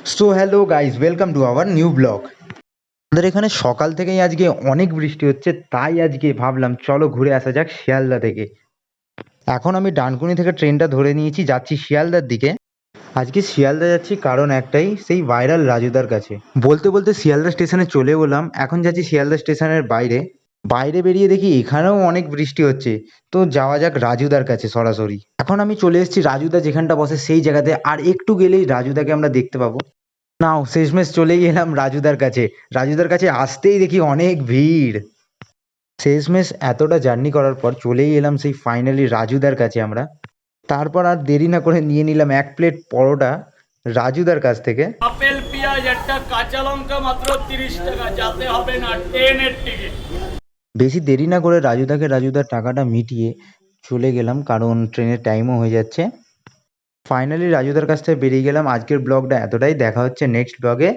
So hello guys, welcome to our new blog. আমাদের এখানে সকাল থেকেই আজকে অনেক বৃষ্টি হচ্ছে, তাই আজকে ভাবলাম চলো ঘুরে আসা যাক শিয়ালদা থেকে। এখন আমি ডানকুনি থেকে ট্রেনটা ধরে নিয়েছি, যাচ্ছি শিয়ালদার দিকে। আজকে শিয়ালদা যাচ্ছি কারণ একটাই, সেই ভাইরাল রাজুদার কাছে। বলতে বলতে শিয়ালদা স্টেশনে চলে এলাম। এখন যাচ্ছি শিয়ালদা স্টেশনের বাইরে। বাইরে বেরিয়ে দেখি এখানেও অনেক বৃষ্টি হচ্ছে, তো যাওয়া যাক রাজুদার কাছে সরাসরি। এখন আমি চলে এসেছি রাজুদা যেখানটা বসে সেই জায়গাতে, আর একটু গেলেই রাজুদাকে আমরা দেখতে পাবো। নাও শেষমেশ চলেই এলাম রাজুদার কাছে। রাজুদার কাছে আসতেই দেখি অনেক ভিড়। শেষমেশ এতটা জার্নি করার পর চলেই এলাম সেই ফাইনালি রাজুদার কাছে আমরা। তারপর আর দেরি না করে নিয়ে নিলাম এক প্লেট পরোটা রাজুদার কাছ থেকে। আপেল পেঁয়াজ একটা কাঁচা লঙ্কা মাত্র 30 টাকা, যাতে হবে না ট্রেনের টিকিট। বেশি দেরি না করে রাজুদার টাকাটা মিটিয়ে চলে গেলাম, কারণ ট্রেনের টাইমও হয়ে যাচ্ছে। ফাইনালি রাজুদার কাছ থেকে বেরিয়ে গেলাম। আজকের ব্লগটা এতটাই, দেখা হচ্ছে নেক্সট ব্লগে।